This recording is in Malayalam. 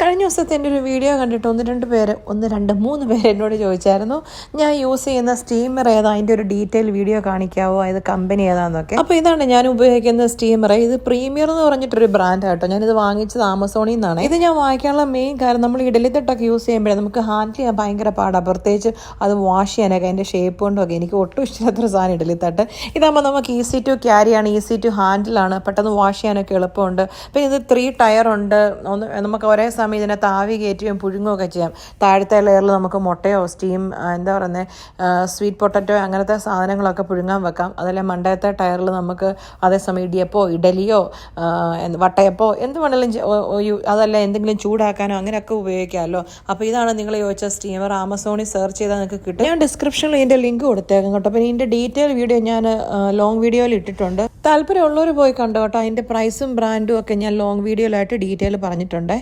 കഴിഞ്ഞ ദിവസത്തെ എൻ്റെ ഒരു വീഡിയോ കണ്ടിട്ട് മൂന്ന് പേര് എന്നോട് ചോദിച്ചായിരുന്നു ഞാൻ യൂസ് ചെയ്യുന്ന സ്റ്റീമർ ഏതാ, അതിൻ്റെ ഒരു ഡീറ്റെയിൽ വീഡിയോ കാണിക്കാവോ, അത് കമ്പനി ഏതാണെന്നൊക്കെ. അപ്പോൾ ഇതാണ് ഞാൻ ഉപയോഗിക്കുന്ന സ്റ്റീമർ. ഇത് പ്രീമിയർ എന്ന് പറഞ്ഞിട്ടൊരു ബ്രാൻഡ് ആട്ടോ. ഞാനിത് വാങ്ങിച്ചത് ആമസോണിൽ നിന്നാണ്. ഇത് ഞാൻ വാങ്ങിക്കാനുള്ള മെയിൻ കാരണം നമ്മൾ ഇഡലി തട്ടൊക്കെ യൂസ് ചെയ്യുമ്പോഴേ നമുക്ക് ഹാൻഡിൽ ചെയ്യാൻ ഭയങ്കര പാടാണ്, പ്രത്യേകിച്ച് അത് വാഷ് ചെയ്യാനൊക്കെ. അതിൻ്റെ ഷേപ്പ് കൊണ്ടൊക്കെ എനിക്ക് ഒട്ടും ഇഷ്ടമില്ലാത്തൊരു സാധനം ഇഡലി തട്ട്. ഇതാകുമ്പോൾ നമുക്ക് ഈസി ടു ക്യാരിയാണ്, ഈസി ടു ഹാൻഡിലാണ്, പെട്ടെന്ന് വാഷ് ചെയ്യാനൊക്കെ എളുപ്പമുണ്ട്. പിന്നെ ഇത് 3 ടയർ ഉണ്ട്. നമുക്ക് ഒരേ സമയം ഇതിനകത്ത് ആവി കയറ്റുകയും പുഴുങ്ങുകയൊക്കെ ചെയ്യാം. താഴത്തെ ലെയറിൽ നമുക്ക് മുട്ടയോ സ്വീറ്റ് പൊട്ടറ്റോ അങ്ങനത്തെ സാധനങ്ങളൊക്കെ പുഴുങ്ങാൻ വെക്കാം. അതല്ല മണ്ടയത്തെ ടയറിൽ നമുക്ക് അതേസമയം ഇടിയപ്പോ ഇഡലിയോ വട്ടയപ്പോ എന്ത് വേണമെങ്കിലും, അതല്ല എന്തെങ്കിലും ചൂടാക്കാനോ അങ്ങനെയൊക്കെ ഉപയോഗിക്കാമല്ലോ. അപ്പോൾ ഇതാണ് നിങ്ങൾ ചോദിച്ച സ്റ്റീമർ. ആമസോണിൽ സെർച്ച് ചെയ്താൽ നിങ്ങൾക്ക് കിട്ടും. ഞാൻ ഡിസ്ക്രിപ്ഷനിൽ ഇതിൻ്റെ ലിങ്ക് കൊടുത്തേക്കാം കേട്ടോ. പിന്നെ ഇതിൻ്റെ ഡീറ്റെയിൽ വീഡിയോ ഞാൻ ലോങ് വീഡിയോയിൽ ഇട്ടിട്ടുണ്ട്. താല്പര്യമുള്ളവർ പോയി കണ്ടോ കേട്ടോ. അതിൻ്റെ പ്രൈസും ബ്രാൻഡും ഒക്കെ ഞാൻ ലോങ് വീഡിയോയിലായിട്ട് ഡീറ്റെയിൽ പറഞ്ഞിട്ടുണ്ട്.